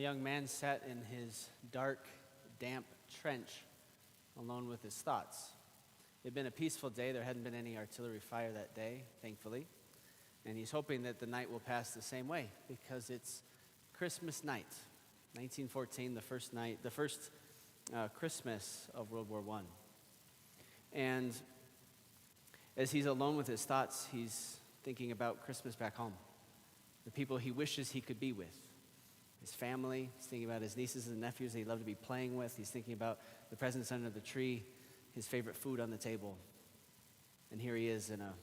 young man sat in his dark, damp trench alone with his thoughts. It had been a peaceful day. There hadn't been any artillery fire that day, thankfully. And he's hoping that the night will pass the same way because it's Christmas night, 1914, the first Christmas of World War I. And as he's alone with his thoughts, he's thinking about Christmas back home, the people he wishes he could be with, his family. He's thinking about his nieces and nephews that he'd love to be playing with. He's thinking about the presents under the tree, his favorite food on the table. And here he is in a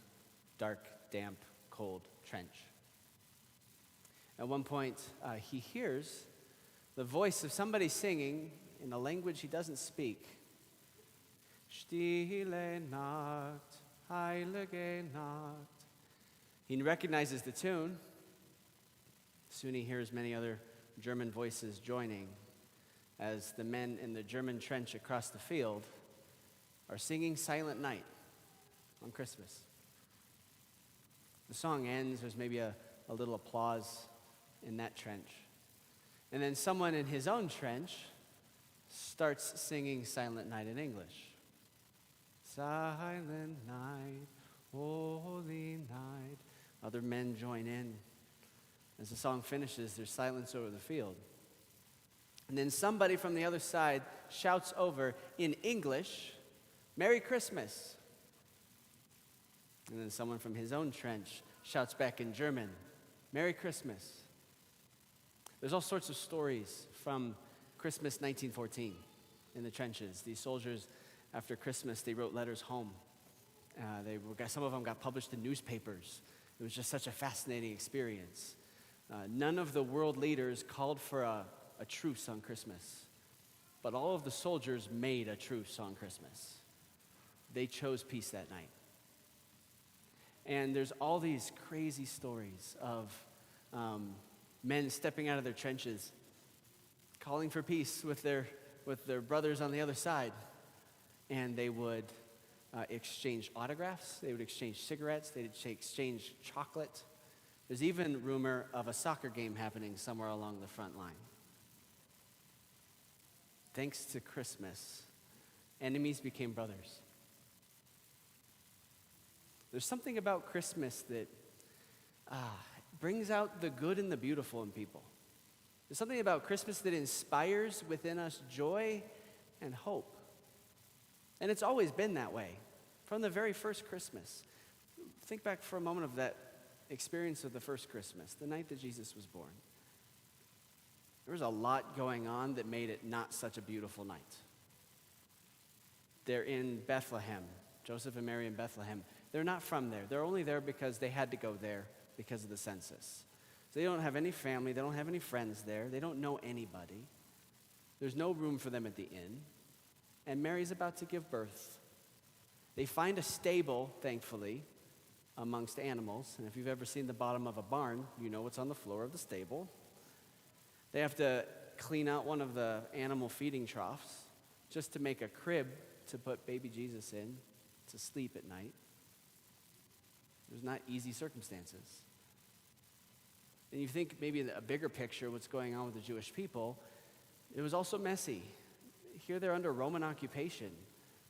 dark, damp, cold trench. At one point, he hears the voice of somebody singing in a language he doesn't speak. Stille Nacht, heilige Nacht. He recognizes the tune. Soon he hears many other German voices joining as the men in the German trench across the field are singing Silent Night on Christmas. The song ends, there's maybe a little applause in that trench. And then someone in his own trench starts singing Silent Night in English. Silent night, holy night. Other men join in. As the song finishes, there's silence over the field. And then somebody from the other side shouts over in English, Merry Christmas. And then someone from his own trench shouts back in German, Merry Christmas. There's all sorts of stories from Christmas 1914 in the trenches. These soldiers, after Christmas, they wrote letters home. Some of them got published in newspapers. It was just such a fascinating experience. None of the world leaders called for a truce on Christmas, but all of the soldiers made a truce on Christmas. They chose peace that night. And there's all these crazy stories of men stepping out of their trenches, calling for peace with their brothers on the other side. And they would exchange autographs, they would exchange cigarettes, they'd exchange chocolate. There's even rumor of a soccer game happening somewhere along the front line. Thanks to Christmas, enemies became brothers. There's something about Christmas that brings out the good and the beautiful in people. There's something about Christmas that inspires within us joy and hope. And it's always been that way, from the very first Christmas. Think back for a moment of that experience of the first Christmas, the night that Jesus was born. There was a lot going on that made it not such a beautiful night. They're in Bethlehem, Joseph and Mary in Bethlehem. They're not from there. They're only there because they had to go there because of the census. So they don't have any family. They don't have any friends there. They don't know anybody. There's no room for them at the inn. And Mary's about to give birth. They find a stable, thankfully, amongst animals. And if you've ever seen the bottom of a barn, you know what's on the floor of the stable. They have to clean out one of the animal feeding troughs just to make a crib to put baby Jesus in to sleep at night. There's not easy circumstances. And you think maybe in a bigger picture, what's going on with the Jewish people, it was also messy. Here they're under Roman occupation.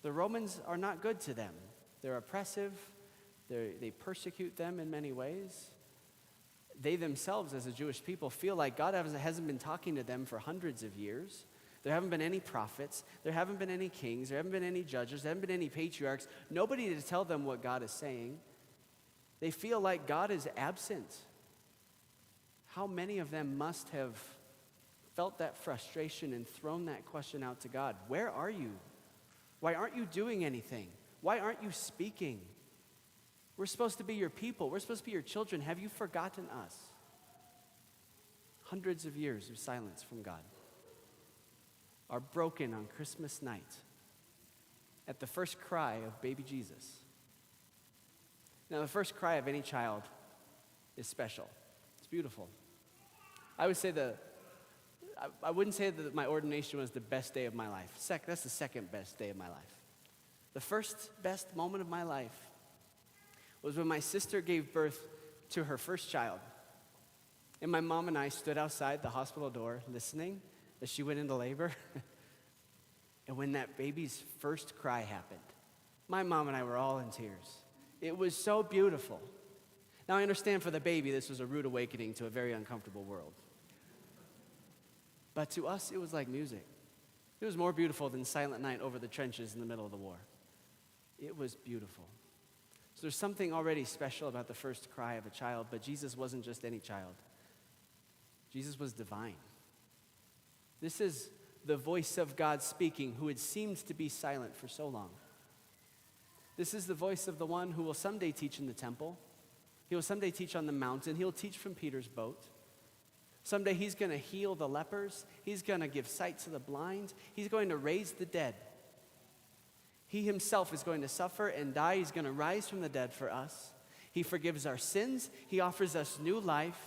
The Romans are not good to them. They're oppressive. They persecute them in many ways. They themselves, as a Jewish people, feel like God hasn't been talking to them for hundreds of years. There haven't been any prophets. There haven't been any kings. There haven't been any judges. There haven't been any patriarchs. Nobody to tell them what God is saying. They feel like God is absent. How many of them must have felt that frustration and thrown that question out to God? Where are you? Why aren't you doing anything? Why aren't you speaking? We're supposed to be your people. We're supposed to be your children. Have you forgotten us? Hundreds of years of silence from God are broken on Christmas night at the first cry of baby Jesus. Now, the first cry of any child is special. It's beautiful. I wouldn't say that my ordination was the best day of my life. That's the second best day of my life. The first best moment of my life was when my sister gave birth to her first child. And my mom and I stood outside the hospital door listening as she went into labor. And when that baby's first cry happened, my mom and I were all in tears. It was so beautiful. Now, I understand for the baby, this was a rude awakening to a very uncomfortable world. But to us, it was like music. It was more beautiful than Silent Night over the trenches in the middle of the war. It was beautiful. So there's something already special about the first cry of a child, but Jesus wasn't just any child. Jesus was divine. This is the voice of God speaking, who had seemed to be silent for so long. This is the voice of the one who will someday teach in the temple. He will someday teach on the mountain. He'll teach from Peter's boat. Someday he's going to heal the lepers. He's going to give sight to the blind. He's going to raise the dead. He himself is going to suffer and die. He's going to rise from the dead for us. He forgives our sins. He offers us new life.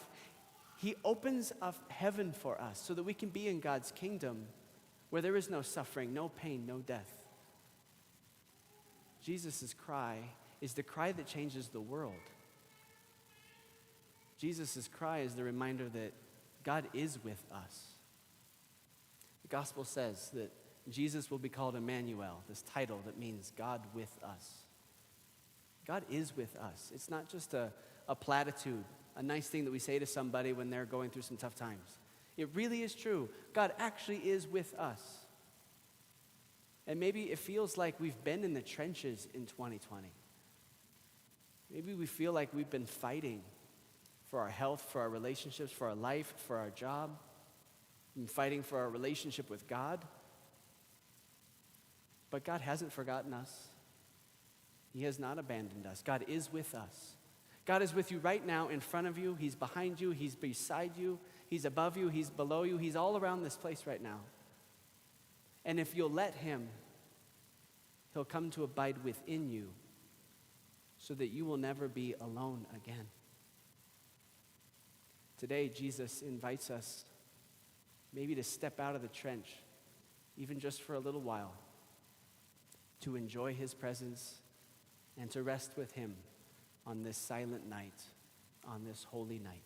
He opens up heaven for us so that we can be in God's kingdom where there is no suffering, no pain, no death. Jesus' cry is the cry that changes the world. Jesus' cry is the reminder that God is with us. The gospel says that Jesus will be called Emmanuel, this title that means God with us. God is with us. It's not just a platitude, a nice thing that we say to somebody when they're going through some tough times. It really is true. God actually is with us. And maybe it feels like we've been in the trenches in 2020. Maybe we feel like we've been fighting for our health, for our relationships, for our life, for our job. We've been fighting for our relationship with God. But God hasn't forgotten us. He has not abandoned us. God is with us. God is with you right now in front of you. He's behind you. He's beside you. He's above you. He's below you. He's all around this place right now. And if you'll let him, he'll come to abide within you so that you will never be alone again. Today, Jesus invites us maybe to step out of the trench, even just for a little while, to enjoy his presence and to rest with him on this silent night, on this holy night.